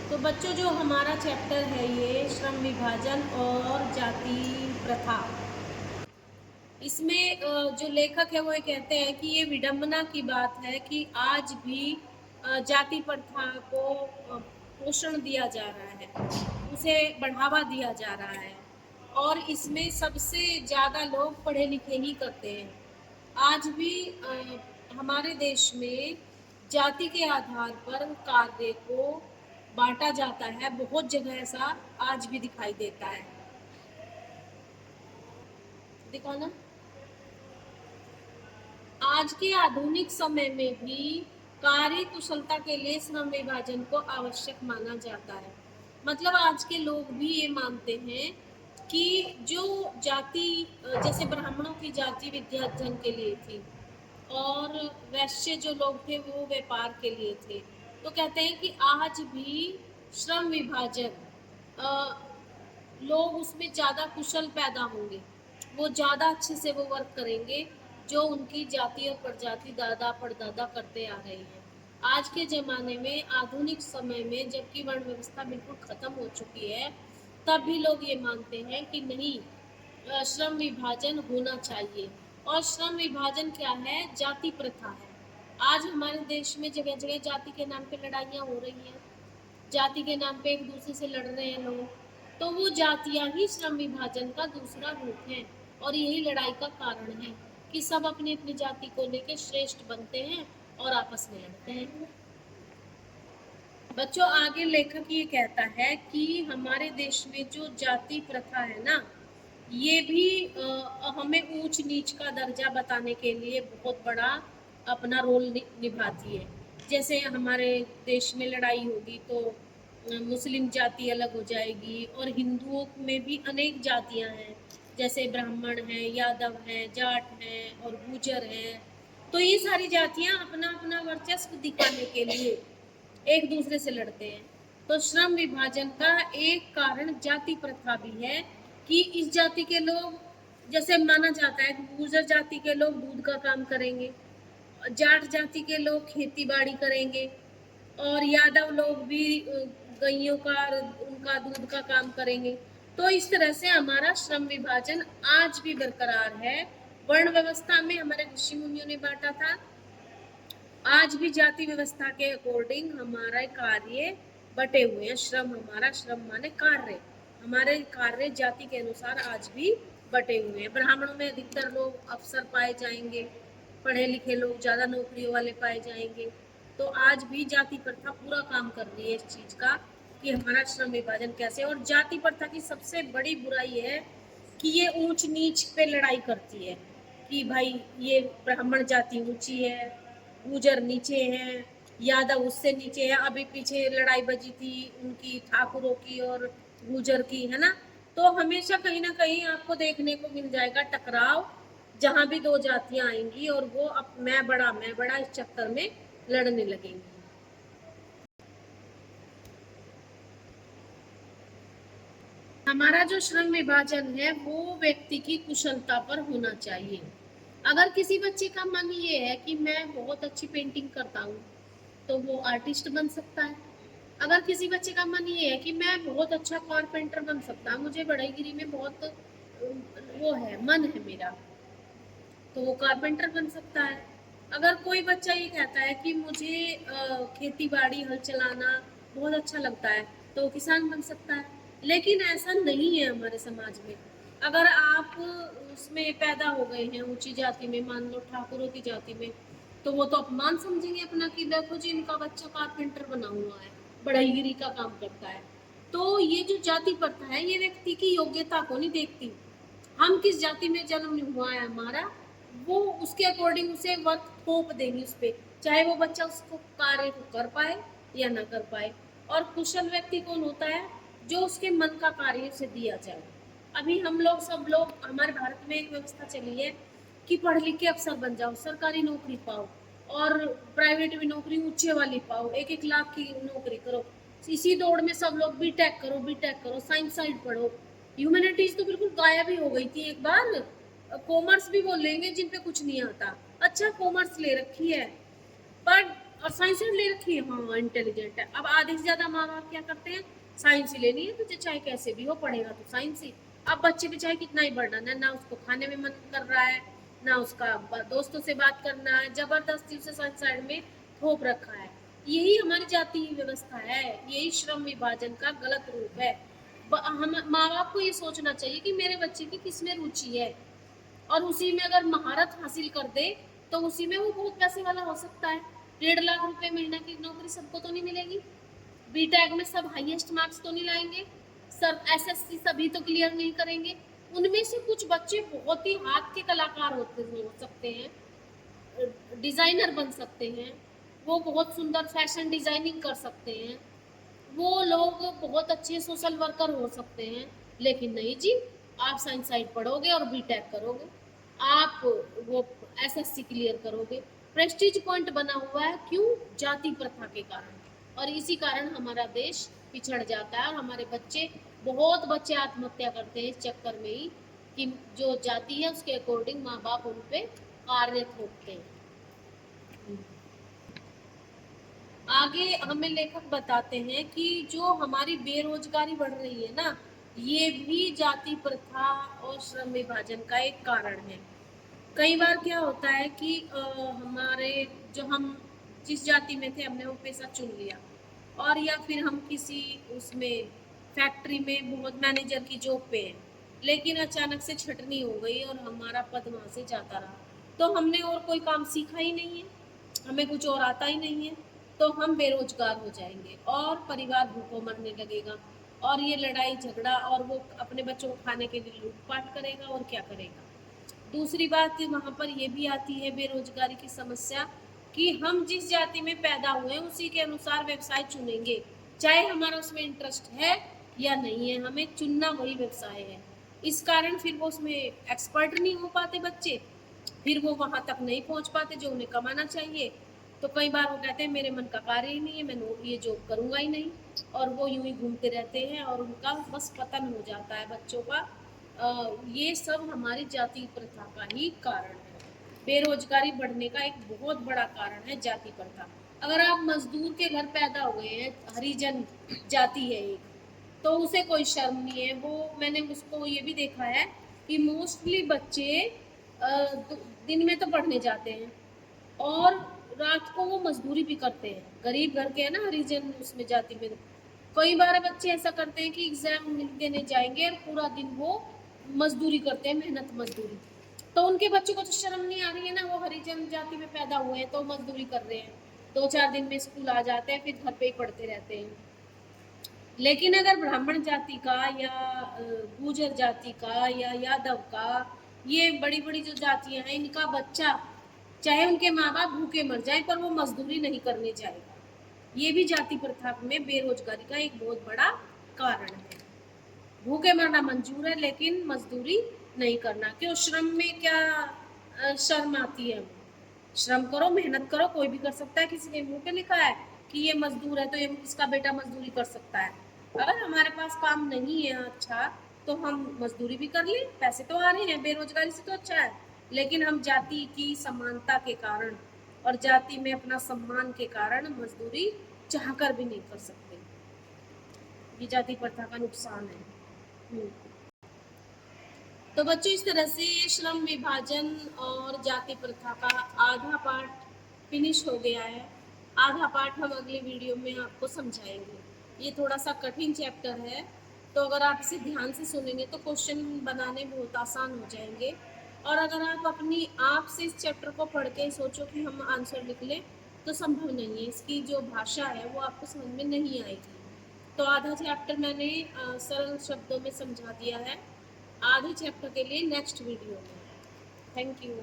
तो बच्चों, जो हमारा चैप्टर है ये श्रम विभाजन और जाति प्रथा। इसमें जो लेखक है वो ये कहते हैं कि ये विडंबना की बात है कि आज भी जाति प्रथा को पोषण दिया जा रहा है, उसे बढ़ावा दिया जा रहा है और इसमें सबसे ज़्यादा लोग पढ़े लिखे ही करते हैं। आज भी हमारे देश में जाति के आधार पर कार्य को बांटा जाता है। बहुत जगह ऐसा आज भी दिखाई देता है। देखो ना, आज के आधुनिक समय में भी कार्य कुशलता के लिए श्रम विभाजन को आवश्यक माना जाता है। मतलब आज के लोग भी ये मानते हैं कि जो जाति, जैसे ब्राह्मणों की जाति विद्यार्जन के लिए थी और वैश्य जो लोग थे वो व्यापार के लिए थे, तो कहते हैं कि आज भी श्रम विभाजन, लोग उसमें ज़्यादा कुशल पैदा होंगे, वो ज़्यादा अच्छे से वो वर्क करेंगे जो उनकी जाति और प्रजाति दादा परदादा करते आ रहे हैं। आज के ज़माने में, आधुनिक समय में, जबकि वर्ण व्यवस्था बिल्कुल ख़त्म हो चुकी है, तब भी लोग ये मानते हैं कि नहीं, श्रम विभाजन होना चाहिए। और श्रम विभाजन क्या है? जाति प्रथा है। आज हमारे देश में जगह जगह जाति के नाम पे लड़ाइयाँ हो रही हैं, जाति के नाम पे एक दूसरे से लड़ रहे हैं लोग। तो वो जातियां ही श्रम विभाजन का दूसरा रूप है और यही लड़ाई का कारण है कि सब अपनी अपनी जाति को लेकर श्रेष्ठ बनते हैं और आपस में लड़ते हैं। बच्चों, आगे लेखक ये कहता है कि हमारे देश में जो जाति प्रथा है ना, ये भी हमें ऊंच नीच का दर्जा बताने के लिए बहुत बड़ा अपना रोल निभाती है। जैसे हमारे देश में लड़ाई होगी तो मुस्लिम जाति अलग हो जाएगी और हिंदुओं में भी अनेक जातियां हैं, जैसे ब्राह्मण हैं, यादव हैं, जाट हैं और गुर्जर हैं। तो ये सारी जातियां अपना अपना वर्चस्व दिखाने के लिए एक दूसरे से लड़ते हैं। तो श्रम विभाजन का एक कारण जाति प्रथा भी है कि इस जाति के लोग, जैसे माना जाता है कि गुर्जर जाति के लोग दूध का काम करेंगे, जाट जाति के लोग खेती बाड़ी करेंगे और यादव लोग भी गइयों का, उनका दूध का काम करेंगे। तो इस तरह से हमारा श्रम विभाजन आज भी बरकरार है। वर्ण व्यवस्था में हमारे ऋषि मुनियों ने बांटा था, आज भी जाति व्यवस्था के अकॉर्डिंग हमारा कार्य बटे हुए हैं। श्रम, हमारा श्रम माने कार्य, हमारे कार्य जाति के अनुसार आज भी बटे हुए हैं। ब्राह्मणों में अधिकतर लोग अफसर पाए जाएंगे, पढ़े लिखे लोग ज़्यादा नौकरियों वाले पाए जाएंगे। तो आज भी जाति प्रथा पूरा काम कर रही है इस चीज़ का कि हमारा श्रम विभाजन कैसे। और जाति प्रथा की सबसे बड़ी बुराई है कि ये ऊंच नीच पे लड़ाई करती है कि भाई ये ब्राह्मण जाति ऊंची है, गुर्जर नीचे हैं, यादव उससे नीचे है। अभी पीछे लड़ाई बजी थी उनकी, ठाकुरों की और गुर्जर की, है ना। तो हमेशा कहीं ना कहीं आपको देखने को मिल जाएगा टकराव, जहां भी दो जातियां आएंगी और वो अब मैं बड़ा इस चक्कर में लड़ने लगेंगी। हमारा जो श्रम विभाजन है वो व्यक्ति की कुशलता पर होना चाहिए। अगर किसी बच्चे का मन ये है कि मैं बहुत अच्छी पेंटिंग करता हूँ तो वो आर्टिस्ट बन सकता है। अगर किसी बच्चे का मन ये है कि मैं बहुत अच्छा कारपेंटर बन सकता हूँ, मुझे बढ़ईगिरी में बहुत वो है, मन है मेरा, तो वो कारपेंटर बन सकता है। अगर कोई बच्चा ये कहता है कि मुझे खेती बाड़ी हल चलाना बहुत अच्छा लगता है तो वो किसान बन सकता है। लेकिन ऐसा नहीं है हमारे समाज में। अगर आप उसमें पैदा हो गए हैं ऊंची जाति में, मान लो ठाकुरों की जाति में, तो वो तो अपमान समझेंगे अपना कि देखो जी इनका बच्चा कारपेंटर बना हुआ है, बढ़ईगिरी का काम करता है। तो ये जो जाति प्रथा है ये व्यक्ति की योग्यता को नहीं देखती। हम किस जाति में जन्म हुआ है हमारा, वो उसके अकॉर्डिंग उसे वर्क थोप देंगे उस पर, चाहे वो बच्चा उसको कार्य को कर पाए या ना कर पाए। और कुशल व्यक्ति कौन होता है? जो उसके मन का कार्य उसे दिया जाए। अभी हम लोग सब लोग, हमारे भारत में एक व्यवस्था चली है कि पढ़ लिख के अफसर बन जाओ, सरकारी नौकरी पाओ और प्राइवेट भी नौकरी ऊंचे वाली पाओ, 1-1 लाख की नौकरी करो। इसी दौड़ में सब लोग बीटेक करो, बीटेक करो, साइंस साइड पढ़ो। ह्यूमैनिटीज तो बिल्कुल गायब ही हो गई थी एक बार। कॉमर्स भी बोल लेंगे जिन पे कुछ नहीं आता। अच्छा, कॉमर्स ले रखी है पर और साइंस ले रखी है, हाँ इंटेलिजेंट है। अब आधे से ज्यादा माँ बाप क्या करते हैं, साइंस ही लेनी है तुझे, चाहे कैसे भी हो पढ़ेगा तो साइंस ही। अब बच्चे पे चाहे कितना ही बर्डन है, ना उसको खाने में मन कर रहा है, ना उसका दोस्तों से बात करना है, जबरदस्ती उसे साइंस साइड में थोप रखा है। यही हमारी जातीय व्यवस्था है, यही श्रम विभाजन का गलत रूप है। हम माँ बाप को ये सोचना चाहिए कि मेरे बच्चे की किस में रुचि है, और उसी में अगर महारत हासिल कर दे तो उसी में वो बहुत पैसे वाला हो सकता है। 1.5 लाख रुपए महीना की नौकरी सबको तो नहीं मिलेगी, बीटेक में सब हाईएस्ट मार्क्स तो नहीं लाएंगे, सब एसएससी सभी तो क्लियर नहीं करेंगे। उनमें से कुछ बच्चे बहुत ही हाथ के कलाकार होते हो सकते हैं, डिजाइनर बन सकते हैं, वो बहुत सुंदर फैशन डिजाइनिंग कर सकते हैं, वो लोग बहुत अच्छे सोशल वर्कर हो सकते हैं। लेकिन नहीं जी, आप साइंस साइड पढ़ोगे और बीटेक करोगे, आप वो एसएससी क्लियर करोगे, प्रेस्टीज पॉइंट बना हुआ है, क्यों? जाति प्रथा के कारण। और इसी कारण हमारा देश पिछड़ जाता है, और हमारे बच्चे, बहुत बच्चे आत्महत्या करते हैं इस चक्कर में ही कि जो जाति है उसके अकॉर्डिंग माँ बाप उन पे कार्य थोपते हैं। आगे हमें लेखक बताते हैं कि जो हमारी बेरोजगारी बढ़ रही है ना, ये भी जाति प्रथा और श्रम विभाजन का एक कारण है। कई बार क्या होता है कि हमारे जो हम जिस जाति में थे हमने वो पेशा चुन लिया, और या फिर हम किसी उसमें फैक्ट्री में बहुत मैनेजर की जॉब पे हैं, लेकिन अचानक से छटनी हो गई और हमारा पद वहाँ से जाता रहा, तो हमने और कोई काम सीखा ही नहीं है, हमें कुछ और आता ही नहीं है, तो हम बेरोजगार हो जाएंगे और परिवार भूखों मरने लगेगा, और ये लड़ाई झगड़ा, और वो अपने बच्चों को खाने के लिए लूटपाट करेगा और क्या करेगा। दूसरी बात वहाँ पर ये भी आती है बेरोजगारी की समस्या, कि हम जिस जाति में पैदा हुए हैं उसी के अनुसार व्यवसाय चुनेंगे, चाहे हमारा उसमें इंटरेस्ट है या नहीं है, हमें चुनना वही व्यवसाय है। इस कारण फिर वो उसमें एक्सपर्ट नहीं हो पाते बच्चे, फिर वो वहां तक नहीं पहुंच पाते जो उन्हें कमाना चाहिए। तो कई बार वो कहते हैं मेरे मन का कार्य ही नहीं है, मैं ये जॉब करूंगा ही नहीं, और वो यूं ही घूमते रहते हैं और उनका बस पतन हो जाता है बच्चों का। ये सब हमारी जाति प्रथा का ही कारण है। बेरोजगारी बढ़ने का एक बहुत बड़ा कारण है जाति प्रथा। अगर आप मजदूर के घर पैदा हुए हैं, हरिजन जाति है एक, तो उसे कोई शर्म नहीं है। वो मैंने उसको ये भी देखा है कि मोस्टली बच्चे दिन में तो पढ़ने जाते हैं और रात को वो मजदूरी भी करते हैं। गरीब घर के है ना हरिजन उसमें जाति में, कई बार बच्चे ऐसा करते हैं कि एग्जाम देने जाएंगे और पूरा दिन वो मजदूरी करते हैं, मेहनत मजदूरी। तो उनके बच्चों को तो शर्म नहीं आ रही है ना, वो हरिजन जाति में पैदा हुए हैं तो मजदूरी कर रहे हैं, 2-4 दिन में स्कूल आ जाते हैं, फिर घर पे ही पढ़ते रहते हैं। लेकिन अगर ब्राह्मण जाति का या गुर्जर जाति का या यादव का, ये बड़ी बड़ी जो जातियां हैं, इनका बच्चा चाहे उनके माँ बाप भूखे मर जाए पर वो मजदूरी नहीं करने जाएगा, ये भी जाति प्रथा में बेरोजगारी का एक बहुत बड़ा कारण है। भूखे मरना मंजूर है लेकिन मजदूरी नहीं करना, क्यों? श्रम में क्या शर्म आती है? श्रम करो, मेहनत करो, कोई भी कर सकता है, किसी ने मुंह पे लिखा है कि ये मजदूर है तो ये इसका बेटा मजदूरी कर सकता है? अगर हमारे पास काम नहीं है अच्छा, तो हम मजदूरी भी कर लें, पैसे तो आ रहे हैं, बेरोजगारी से तो अच्छा है। लेकिन हम जाति की समानता के कारण और जाति में अपना सम्मान के कारण मजदूरी चाहकर भी नहीं कर सकते, ये जाति प्रथा का नुकसान है। तो बच्चों इस तरह से श्रम विभाजन और जाति प्रथा का आधा पार्ट फिनिश हो गया है, आधा पार्ट हम अगले वीडियो में आपको समझाएंगे। ये थोड़ा सा कठिन चैप्टर है, तो अगर आप इसे ध्यान से सुनेंगे तो क्वेश्चन बनाने बहुत आसान हो जाएंगे, और अगर आप अपनी आप से इस चैप्टर को पढ़ के सोचो कि हम आंसर लिख लें तो संभव नहीं है, इसकी जो भाषा है वो आपको समझ में नहीं आएगी। तो आधा चैप्टर मैंने सरल शब्दों में समझा दिया है, आधे चैप्टर के लिए नेक्स्ट वीडियो में। Thank you.